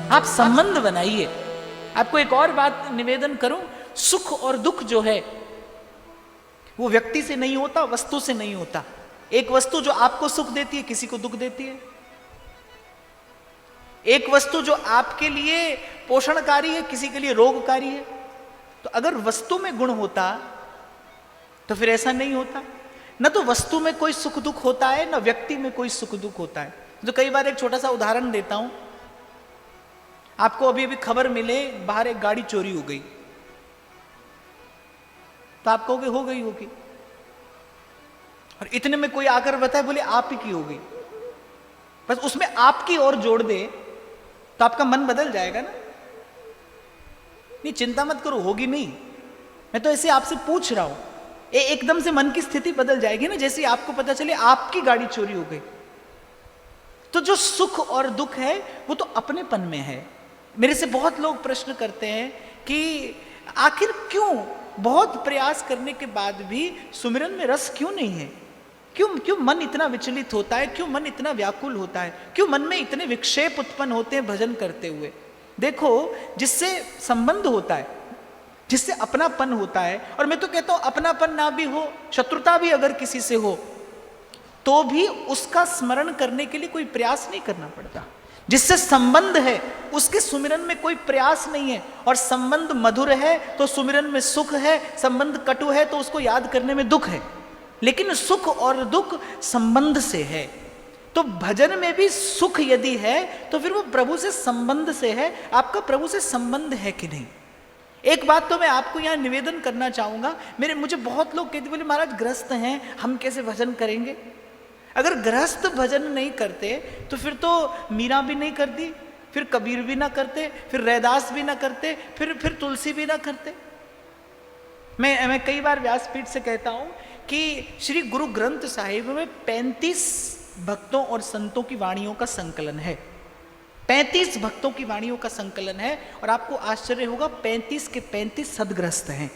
आप संबंध बनाइए। आपको एक और बात निवेदन करूं, सुख और दुख जो है वो व्यक्ति से नहीं होता, वस्तु से नहीं होता। एक वस्तु जो आपको सुख देती है किसी को दुख देती है। एक वस्तु जो आपके लिए पोषणकारी है किसी के लिए रोगकारी है। तो अगर वस्तु में गुण होता तो फिर ऐसा नहीं होता। न तो वस्तु में कोई सुख दुख होता है, न व्यक्ति में कोई सुख दुख होता है। तो कई बार एक छोटा सा उदाहरण देता हूं। आपको अभी अभी खबर मिले बाहर एक गाड़ी चोरी हो गई, तो आप कहोगे हो गई होगी, और इतने में कोई आकर बताए बोले आप ही की हो गई, बस उसमें आपकी ओर जोड़ दे तो आपका मन बदल जाएगा ना। नहीं, चिंता मत करो, होगी नहीं। मैं तो ऐसे आपसे पूछ रहा हूं, एकदम से मन की स्थिति बदल जाएगी ना जैसे आपको पता चले आपकी गाड़ी चोरी हो गई। तो जो सुख और दुख है वो तो अपनेपन में है। मेरे से बहुत लोग प्रश्न करते हैं कि आखिर क्यों बहुत प्रयास करने के बाद भी सुमिरन में रस क्यों नहीं है, क्यों मन इतना विचलित होता है, क्यों मन इतना व्याकुल होता है, क्यों मन में इतने विक्षेप उत्पन्न होते हैं भजन करते हुए। देखो, जिससे संबंध होता है, जिससे अपनापन होता है, और मैं तो कहता हूं अपनापन ना भी हो, शत्रुता भी अगर किसी से हो तो भी उसका स्मरण करने के लिए कोई प्रयास नहीं करना पड़ता। जिससे संबंध है उसके सुमिरन में कोई प्रयास नहीं है। और संबंध मधुर है तो सुमिरन में सुख है, संबंध कटु है तो उसको याद करने में दुख है। लेकिन सुख और दुख संबंध से है। तो भजन में भी सुख यदि है तो फिर वो प्रभु से संबंध से है। आपका प्रभु से संबंध है कि नहीं? एक बात तो मैं आपको यहां निवेदन करना चाहूंगा। मुझे बहुत लोग कहते बोले महाराज गृहस्थ हैं, हम कैसे भजन करेंगे? अगर गृहस्थ भजन नहीं करते तो फिर तो मीरा भी नहीं करती, फिर कबीर भी ना करते, फिर रैदास भी ना करते, फिर तुलसी भी ना करते। मैं कई बार व्यासपीठ से कहता हूं कि श्री गुरु ग्रंथ साहिब में 35 भक्तों और संतों की वाणियों का संकलन है। 35 भक्तों की वाणियों का संकलन है। और आपको आश्चर्य होगा 35 के 35 सदग्रस्त हैं।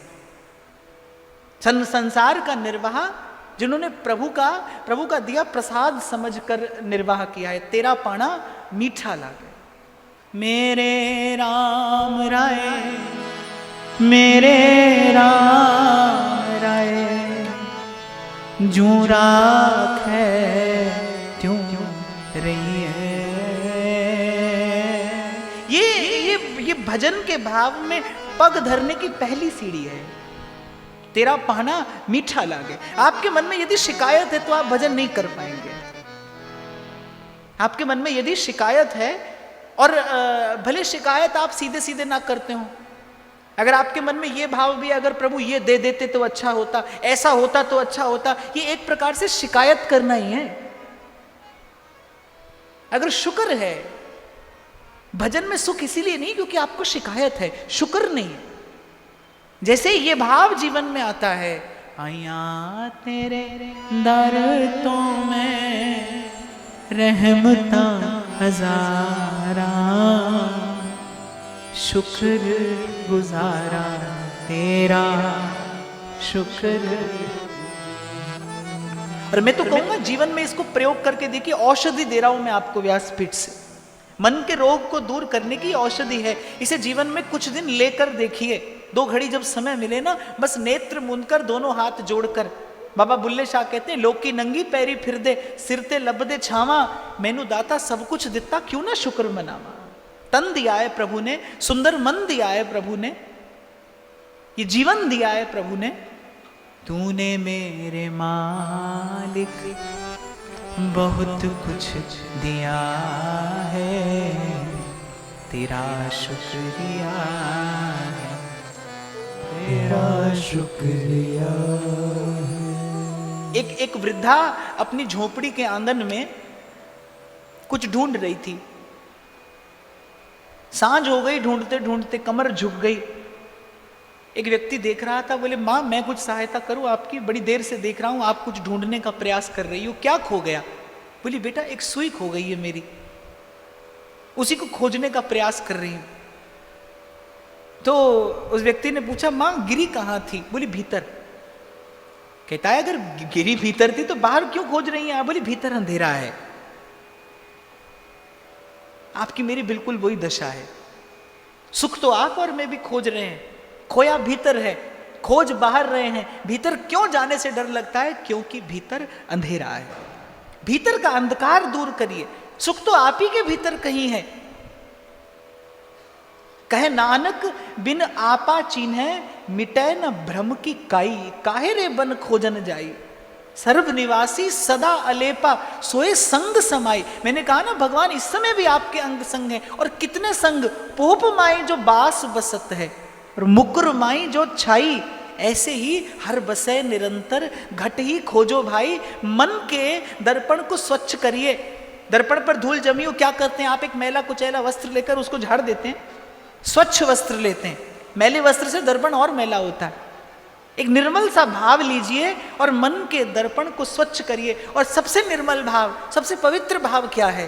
संसार का निर्वाह जिन्होंने प्रभु का दिया प्रसाद समझकर निर्वाह किया है। तेरा पाना मीठा लागे, मेरे राम राय, मेरे राम राय, जू राख है त्यों रही है। ये भजन के भाव में पग धरने की पहली सीढ़ी है। तेरा पाना मीठा लागे। आपके मन में यदि शिकायत है तो आप भजन नहीं कर पाएंगे। आपके मन में यदि शिकायत है, और भले शिकायत आप सीधे सीधे ना करते हो, अगर आपके मन में ये भाव भी, अगर प्रभु ये दे देते तो अच्छा होता, ऐसा होता तो अच्छा होता, ये एक प्रकार से शिकायत करना ही है। अगर शुक्र है, भजन में सुख इसीलिए नहीं क्योंकि आपको शिकायत है, शुक्र नहीं। जैसे ये भाव जीवन में आता है, आया तेरे दर तो मैं रहमता हजारा, शुक्र गुजारा तेरा शुक्र। और मैं तो कहूंगा जीवन में इसको प्रयोग करके देखिए। औषधि दे रहा हूं मैं आपको व्यासपीठ से। मन के रोग को दूर करने की औषधि है। इसे जीवन में कुछ दिन लेकर देखिए। 2 घड़ी जब समय मिले ना, बस नेत्र मूंद कर, दोनों हाथ जोड़कर, बाबा बुल्ले शाह कहते हैं, लोग की नंगी पैरी फिर दे, सिरते लब दे छावा, मैनू दाता सब कुछ दिता, क्यों ना शुक्र मनावा। तन दिया है प्रभु ने, सुंदर मन दिया है प्रभु ने, ये जीवन दिया है प्रभु ने। तूने मेरे मालिक बहुत कुछ दिया है, तेरा शुक्रिया है, तेरा शुक्रिया। एक वृद्धा अपनी झोपड़ी के आंगन में कुछ ढूंढ रही थी। सांझ हो गई, ढूंढते ढूंढते कमर झुक गई। एक व्यक्ति देख रहा था, बोले मां मैं कुछ सहायता करूं आपकी, बड़ी देर से देख रहा हूं आप कुछ ढूंढने का प्रयास कर रही हो, क्या खो गया? बोली बेटा एक सुई खो गई है मेरी, उसी को खोजने का प्रयास कर रही हूं। तो उस व्यक्ति ने पूछा मां गिरी कहां थी? बोली भीतर। कहता है अगर गिरी भीतर थी तो बाहर क्यों खोज रही है? बोली भीतर अंधेरा है। आपकी मेरी बिल्कुल वही दशा है। सुख तो आप और मैं भी खोज रहे हैं, खोया भीतर है, खोज बाहर रहे हैं। भीतर क्यों जाने से डर लगता है? क्योंकि भीतर अंधेरा है। भीतर का अंधकार दूर करिए, सुख तो आप ही के भीतर कहीं है। कहे नानक बिन आपा चीन्हे, मिटे न भ्रम की काई, काहे रे बन खोजन जाई, सर्व निवासी सदा अलेपा, सोए संग समाई। मैंने कहा ना, भगवान इस समय भी आपके अंग संग है। और कितने संग, पोप माई जो बास बसत है, और मुकुर माई जो छाई, ऐसे ही हर बसे निरंतर, घट ही खोजो भाई। मन के दर्पण को स्वच्छ करिए। दर्पण पर धूल जमी हो, क्या करते हैं आप? एक मैला कुचैला वस्त्र लेकर उसको झाड़ देते हैं, स्वच्छ वस्त्र लेते हैं। मैले वस्त्र से दर्पण और मैला होता है। एक निर्मल सा भाव लीजिए और मन के दर्पण को स्वच्छ करिए। और सबसे निर्मल भाव, सबसे पवित्र भाव क्या है?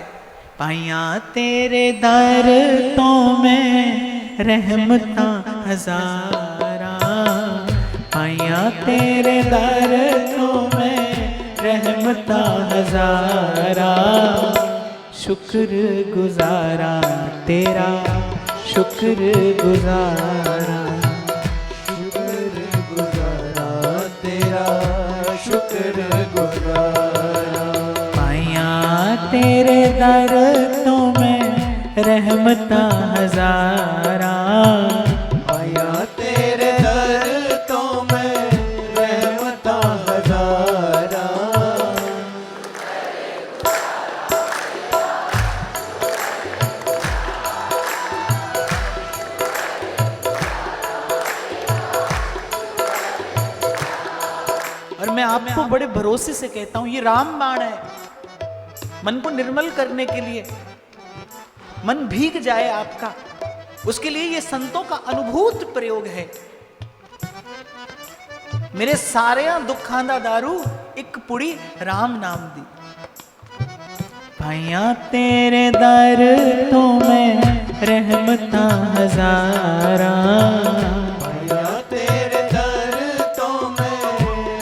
पाया तेरे दर तो में रहमता हजारा, पाया तेरे दर तो में रहमता हजारा, शुक्र गुजारा तेरा, शुक्र गुजारा, शुक्र गुजारा तेरा, शुक्र गुजारा। पाया तेरे दर तो में रहमता हजारा, पाया तेरे दर तो में रहमता हजारा। और मैं आपको बड़े भरोसे से कहता हूं, ये रामबाण है मन को निर्मल करने के लिए। मन भीग जाए आपका, उसके लिए ये संतों का अनुभूत प्रयोग है। मेरे सारे दुखां दा दारू, एक पुड़ी राम नाम दी। पाया तेरे दर तो मैं रहमता हजारा, पाया तेरे दर तो मैं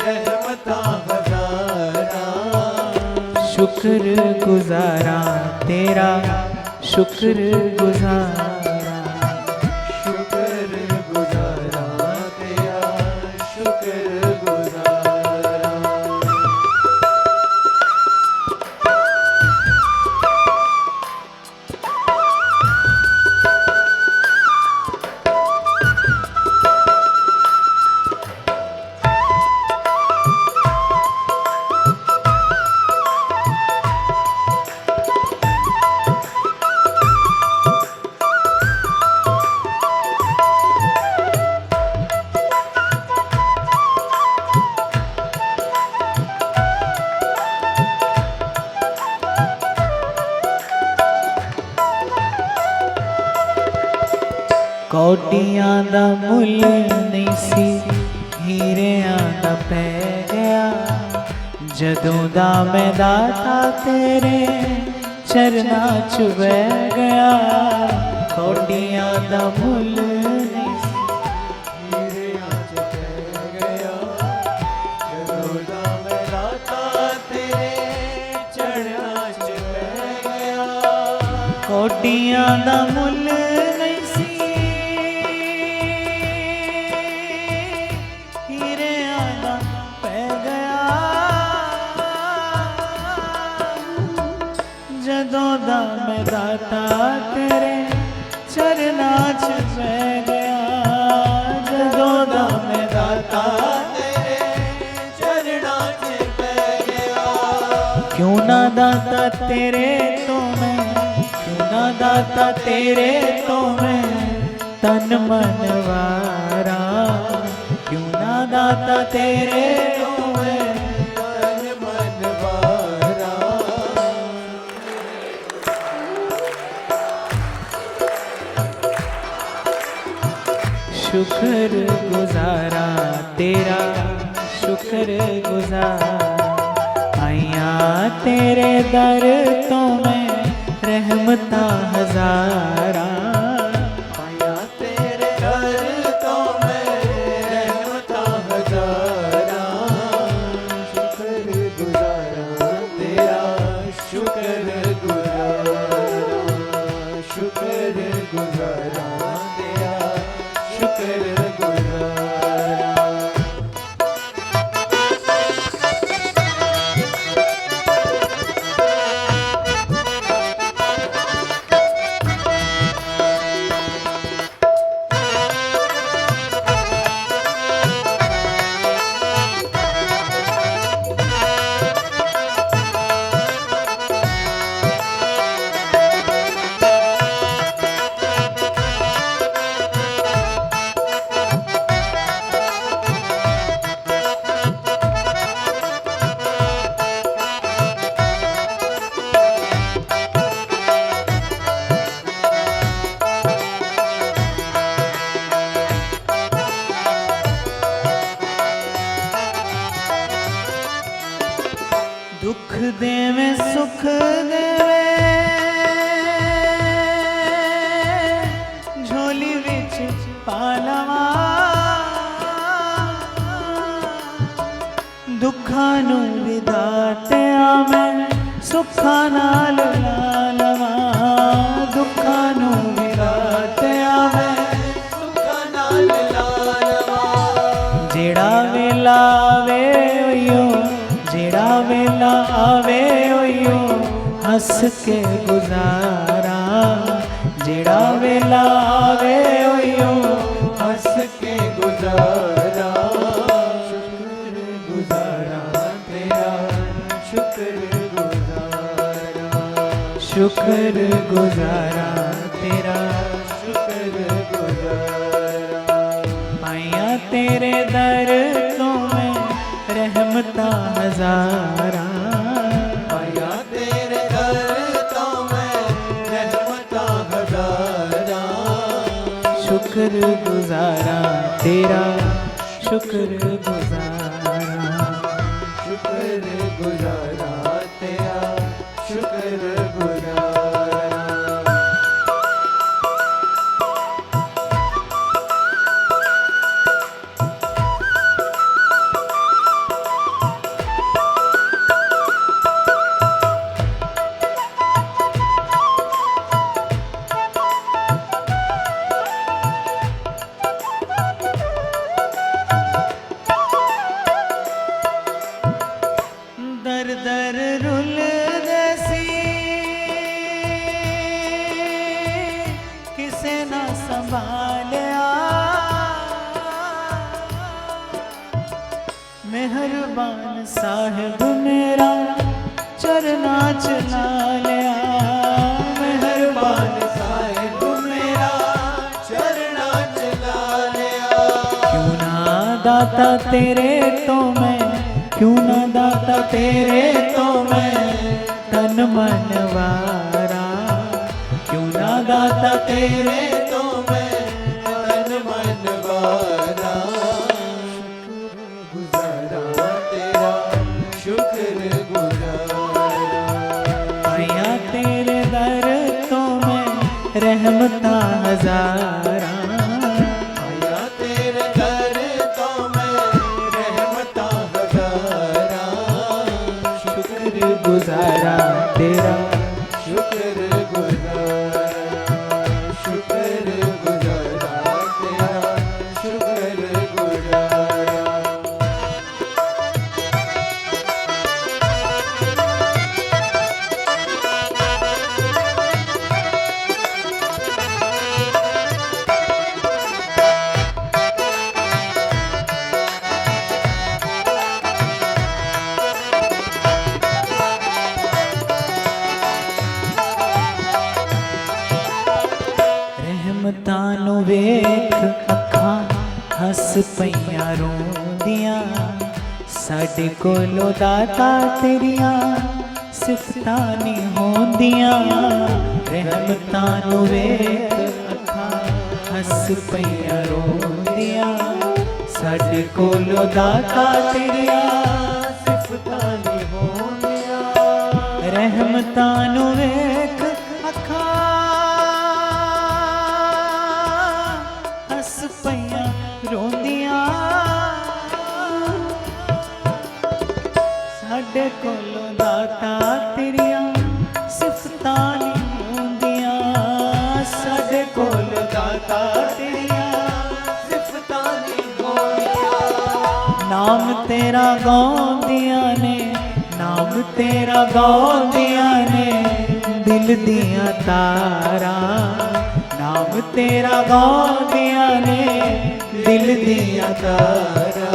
रहमता हजारा, शुक्र गुजारा तेरा, शुक्र गुजारा, शुक्र गुजारा तेरा, शुक्र गुजारा। कौटियां दा मुल नहीं सी, हीरियां दा पै गया, जदों दा मैं दाता तेरे चरना च बह गया। कौटियां दा मुल नहीं सी, हीरियां च पै गया, जदों दा मैं दाता तेरे चरना च बह गया। कौटियां दा मुल मैं दाता तेरे चरना च बह गया, जदों दा मैं दाता तेरे चरना च बह गया। क्यों ना दाता तेरे तो मैं, क्यों ना दाता तेरे तो मैं तन मन वारा, क्यों ना दाता तेरे तो मैं तन मन वारा। शुक्र गुजारा तेरा, शुक्र गुजारा, आया तेरे दर तो मैं रहमता हजारा, आया तेरे दर तो मैं रहमता हजारा। शुक्र गुजारा तेरा, शुक्र गुजारा। गुजारा तेरा शुक्र गुजारा। दुख देवे सुख देवे झोली विच पालवा, दुखां नूं विदाटिया मैं सुखां नाल लालवा, दुखां नूं विदाटिया मैं सुखां नाल लालवा। जेड़ा वेला आवे ओयो, जेड़ा वेला आवे ओयो हंस के गुजारा, जेड़ा वेला आवे ओयो हंस के गुजारा। शुक्र गुजारा तेरा शुक्र गुजारा, शुक्र गुजारा तेरा शुक्र गुजारा। माया तेरे दर तो मैं रहमता हजारा, माया तेरे दर तो मैं रहमता हजारा। शुक्र गुजारा तेरा शुक्र गुजारा, शुक्र गुजारा तेरा शुक्र गुजारा। दर दर रुल देसी किसे ना संभालिया, मेहरबान साहिब मेरा चरना चला लिया, मेहरबान साहिब मेरा चरना चला लिया। क्यों ना दाता तेरे तो मैं, क्यों ना दाता तेरे तो मैं तन मन वारा, क्यों ना दाता तेरे तो मैं तन मन वारा। गुजारा तेरा शुक्र गुजारा। आया तेरे दर तो मैं रहमता हजारा, आया तेरे दर तो मैं रहमता हजारा। शुक्र गुजारा तेरा शुक्र गुजारा, शुक्र गुजारा तेरा शुक्र गुजारा। रहमतां नूं वेख अखां हस पईयां रोंदियां, साडे कोलों दाता तेरियां सिफतां नहीं होंदियां। रहमतां नूं वेख अखां हस पईयां रोंदियां, साडे कोलों दाता तेरियां सिफतां नहीं होंदियां। रहमतां नूं वेख अखां हस पईयां रोंदियां, साडे कोलों दाता तेरियां सिफतां नहीं होंदियां, साडे कोल दाता तेरिया सिफतां नी होंदियां, नाम तेरा गाउंदियां ने, नाम तेरा गाउंदियां ने दिल दियां तारा, नाम तेरा गाउंदियां ने दिल दियां तारा।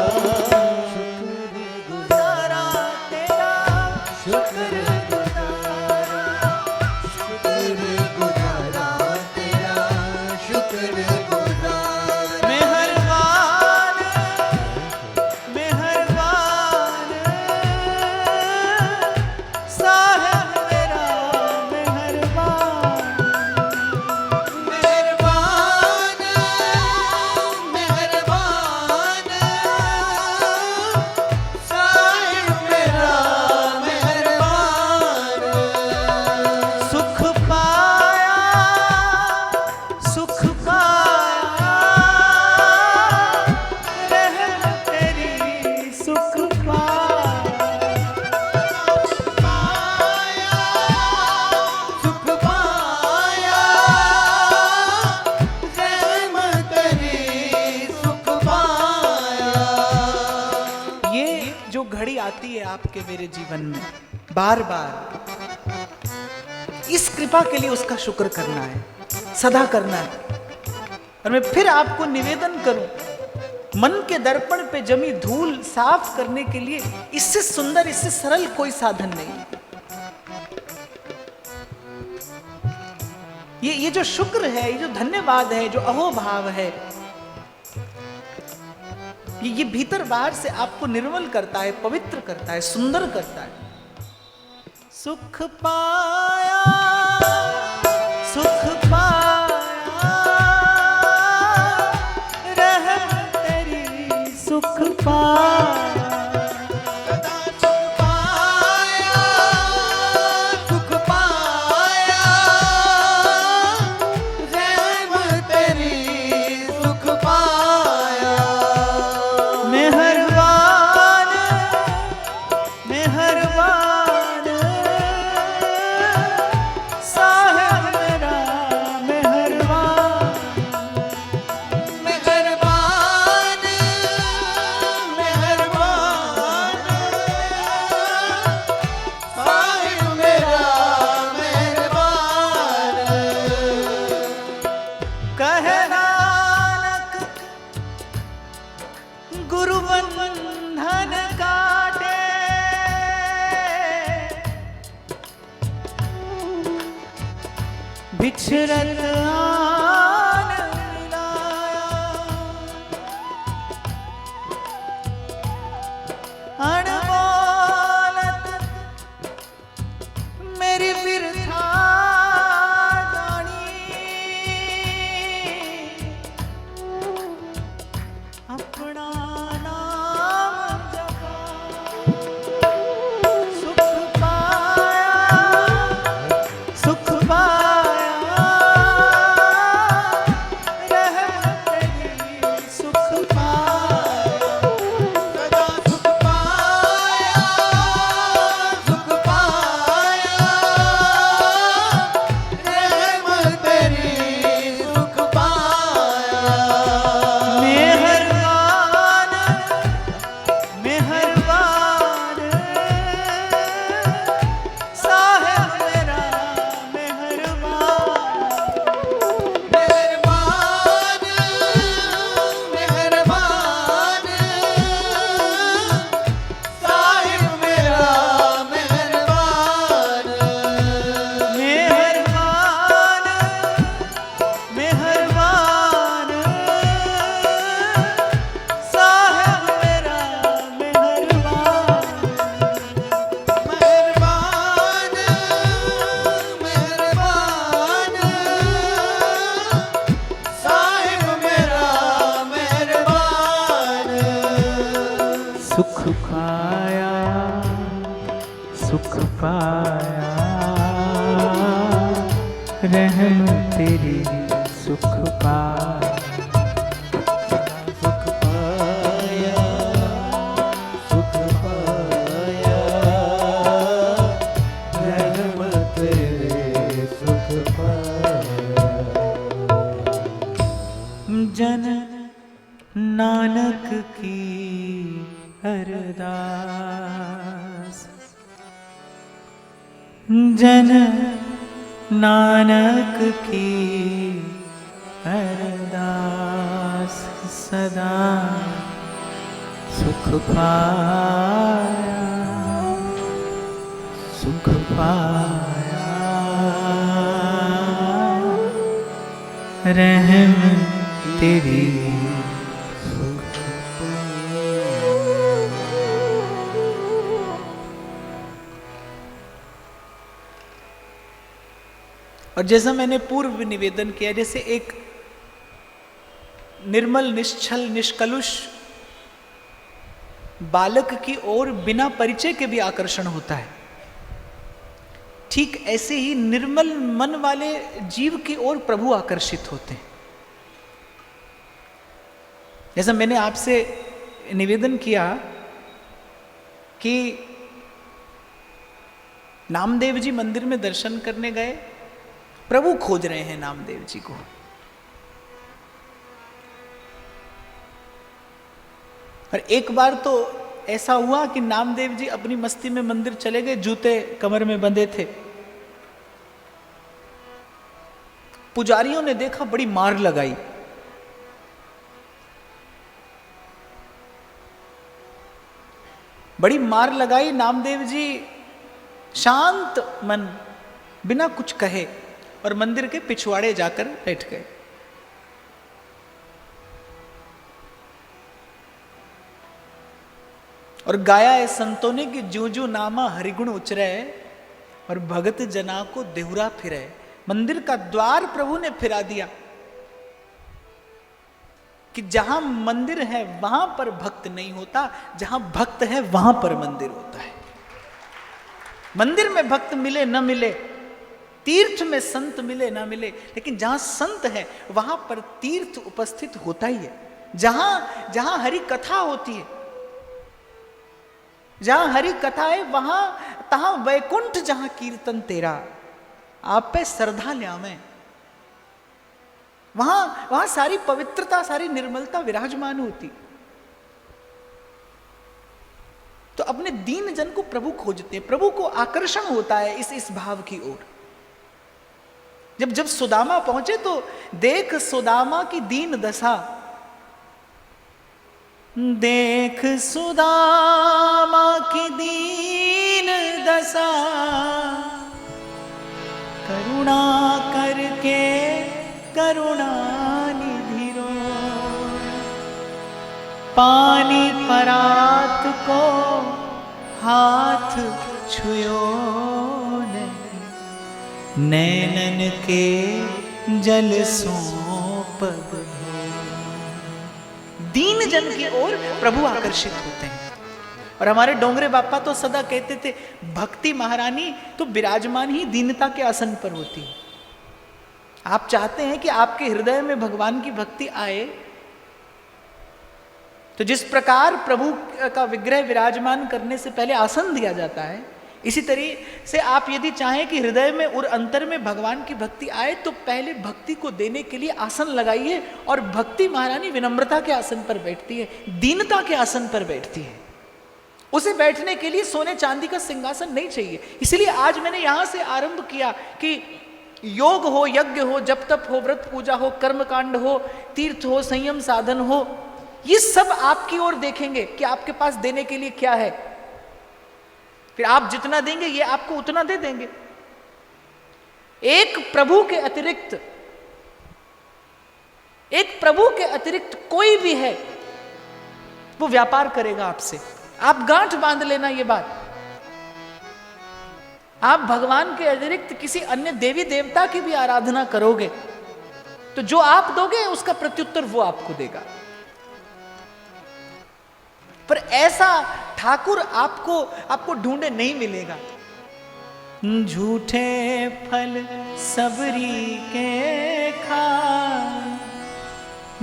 आती है आपके मेरे जीवन में बार बार, इस कृपा के लिए उसका शुक्र करना है, सदा करना है। और मैं फिर आपको निवेदन करूं, मन के दर्पण पे जमी धूल साफ करने के लिए इससे सुंदर, इससे सरल कोई साधन नहीं। ये जो शुक्र है, ये जो धन्यवाद है, जो अहोभाव है, ये भीतर बाहर से आपको निर्मल करता है, पवित्र करता है, सुंदर करता है। सुख पाया, सुख पाया, रहमत तेरी सुख पाया, बिछरत आन मिलाया, अनमोलत मेरी बिरथा जानी, अपना नाम जपा, सुख पाया, सुख पाया, सुख पाया, सुख पाया, रहम तेरी सुख पाया, सुख पाया, सुख पाया, रहमत तेरे सुख पाया। की अरदास, जन नानक की अरदास, सदा सुख पाया, सुख पाया, रहम तेरी सुख पाया। और जैसा मैंने पूर्व निवेदन किया, जैसे एक निर्मल निश्चल निष्कलुष बालक की ओर बिना परिचय के भी आकर्षण होता है, ठीक ऐसे ही निर्मल मन वाले जीव की ओर प्रभु आकर्षित होते हैं। जैसा मैंने आपसे निवेदन किया कि नामदेव जी मंदिर में दर्शन करने गए, प्रभु खोज रहे हैं नामदेव जी को। और एक बार तो ऐसा हुआ कि नामदेव जी अपनी मस्ती में मंदिर चले गए, जूते कमर में बंधे थे। पुजारियों ने देखा, बड़ी मार लगाई। बड़ी मार लगाई। नामदेव जी शांत मन बिना कुछ कहे और मंदिर के पिछवाड़े जाकर बैठ गए। और गाया है संतों ने कि ज्यों ज्यों नामा हरिगुण उचरे और भगत जना को देहुरा फिरे। मंदिर का द्वार प्रभु ने फिरा दिया कि जहां मंदिर है वहां पर भक्त नहीं होता, जहां भक्त है वहां पर मंदिर होता है। मंदिर में भक्त मिले न मिले, तीर्थ में संत मिले ना मिले, लेकिन जहां संत है वहां पर तीर्थ उपस्थित होता ही है। जहां जहां हरि कथा होती है, जहां हरि कथा है वहां तहां वैकुंठ, जहां कीर्तन तेरा आप पे श्रद्धा ल्यावें, वहां सारी पवित्रता, सारी निर्मलता विराजमान होती। तो अपने दीन जन को प्रभु खोजते हैं, प्रभु को आकर्षण होता है इस भाव की ओर। जब सुदामा पहुंचे तो देख सुदामा की दीन दशा, देख सुदामा की दीन दशा, करुणा करके करुणा निधि रो, पानी परात को हाथ छुयो नहीं, नैनन के जल सौंप दो। दीन जन की ओर प्रभु आकर्षित होते हैं। और हमारे डोंगरे बापा तो सदा कहते थे, भक्ति महारानी तो विराजमान ही दीनता के आसन पर होती है। आप चाहते हैं कि आपके हृदय में भगवान की भक्ति आए, तो जिस प्रकार प्रभु का विग्रह विराजमान करने से पहले आसन दिया जाता है, इसी तरीके से आप यदि चाहें कि हृदय में और अंतर में भगवान की भक्ति आए, तो पहले भक्ति को देने के लिए आसन लगाइए। और भक्ति महारानी विनम्रता के आसन पर बैठती है, दीनता के आसन पर बैठती है। उसे बैठने के लिए सोने चांदी का सिंहासन नहीं चाहिए। इसलिए आज मैंने यहां से आरंभ किया कि योग हो, यज्ञ हो, जप तप हो, व्रत पूजा हो, कर्म कांड हो, तीर्थ हो, संयम साधन हो, ये सब आपकी ओर देखेंगे कि आपके पास देने के लिए क्या है। फिर आप जितना देंगे ये आपको उतना दे देंगे। एक प्रभु के अतिरिक्त कोई भी है वो व्यापार करेगा आपसे। आप गांठ बांध लेना ये बात। आप भगवान के अतिरिक्त किसी अन्य देवी देवता की भी आराधना करोगे तो जो आप दोगे उसका प्रत्युत्तर वो आपको देगा। पर ऐसा ठाकुर आपको ढूंढे नहीं मिलेगा। झूठे फल सबरी के खा,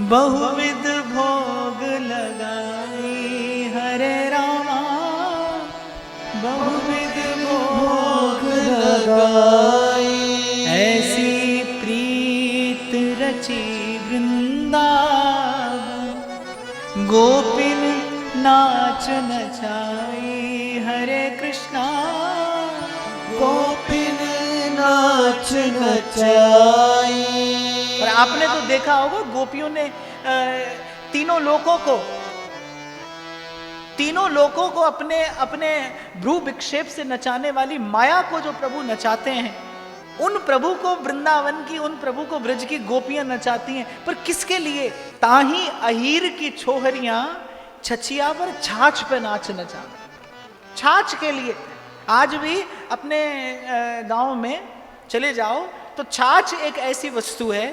बहुविध भोग लगाई, हरे रामा बहुविध भोग लगाई, ऐसी प्रीत रची वृंदावन गोपिन नाच नचाई हरे कृष्णा, गोपिन नाच नचाई। और आपने तो देखा होगा गोपियों ने तीनों लोकों को अपने अपने भ्रू विक्षेप से नचाने वाली माया को जो प्रभु नचाते हैं, उन प्रभु को वृंदावन की, उन प्रभु को ब्रज की गोपियां नचाती हैं। पर किसके लिए? ताही अहीर की छोहरियां छछिया पर छाछ पे नाच नचा, छाछ के लिए। आज भी अपने गांव में चले जाओ तो छाछ एक ऐसी वस्तु है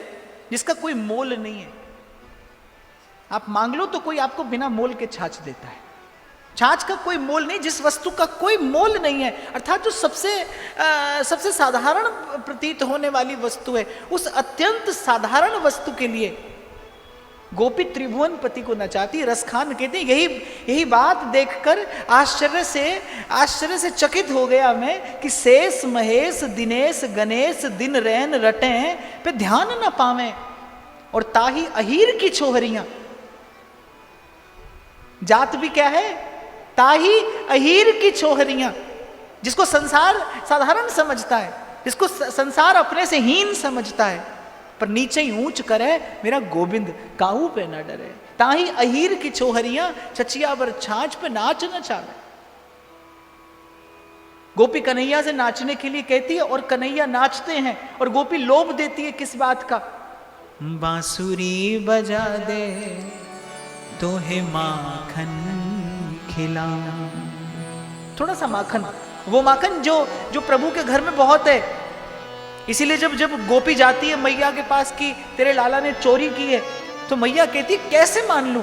जिसका कोई मोल नहीं है। आप मांग लो तो कोई आपको बिना मोल के छाछ देता है। छाछ का कोई मोल नहीं, जिस वस्तु का कोई मोल नहीं है, अर्थात जो सबसे साधारण प्रतीत होने वाली वस्तु है, उस अत्यंत साधारण वस्तु के लिए गोपी त्रिभुवन पति को नचाती। रसखान कहते हैं यही बात देखकर आश्चर्य से चकित हो गया मैं कि शेष महेश दिनेश गणेश दिन रैन रटे पे ध्यान न पावे, और ताही अहीर की छोहरियां। जात भी क्या है? ताही अहीर की छोहरियां। जिसको संसार साधारण समझता है, जिसको संसार अपने से हीन समझता है, पर नीचे ही ऊंच करे मेरा गोविंद, काहू पे न डरे। ताही अहीर की छोहरियां छछिया पर छाछ पे नाच नचावे। गोपी कन्हैया से नाचने के लिए कहती है और कन्हैया नाचते हैं, और गोपी लोभ देती है किस बात का? बांसुरी बजा दे तो है माखन खिला। थोड़ा सा माखन, वो माखन जो प्रभु के घर में बहुत है। इसीलिए जब गोपी जाती है मैया के पास कि तेरे लाला ने चोरी की है, तो मैया कहती कैसे मान लूं?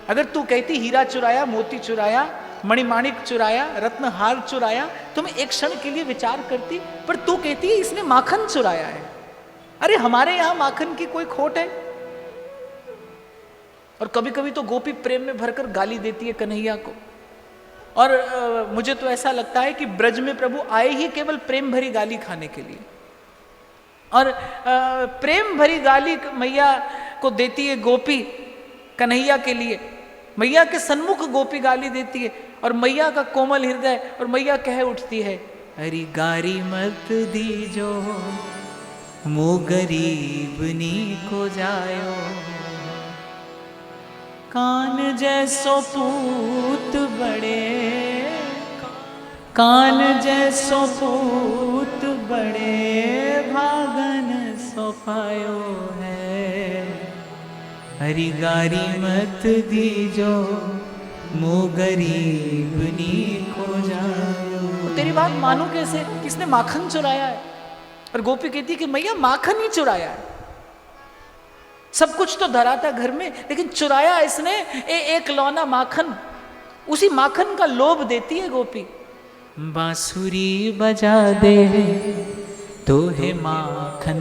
अगर तू कहती हीरा चुराया, मोती चुराया, मणिमाणिक चुराया, रत्नहार चुराया, तो मैं एक क्षण के लिए विचार करती, पर तू कहती है इसने माखन चुराया है। अरे हमारे यहां माखन की कोई खोट है? और कभी कभी तो गोपी प्रेम में भरकर गाली देती है कन्हैया को। और मुझे तो ऐसा लगता है कि ब्रज में प्रभु आए ही केवल प्रेम भरी गाली खाने के लिए। और प्रेम भरी गाली मैया को देती है गोपी कन्हैया के लिए। मैया के सन्मुख गोपी गाली देती है, और मैया का कोमल हृदय, और मैया कह उठती है, अरे गारी मत दीजो मो गरीबनी को जायो, कान जैसो पूत बड़े, कान जैसो पूत बड़े, भागन सो पायो है। हरि गारी मत दीजो मो गरीबनी को जायो। तेरी बात मानू कैसे? किसने माखन चुराया है? और गोपी कहती है कि मैया माखन ही चुराया है, सब कुछ तो धरा था घर में, लेकिन चुराया इसने एक लौना माखन। उसी माखन का लोभ देती है गोपी। बांसुरी बजा दे तो है माखन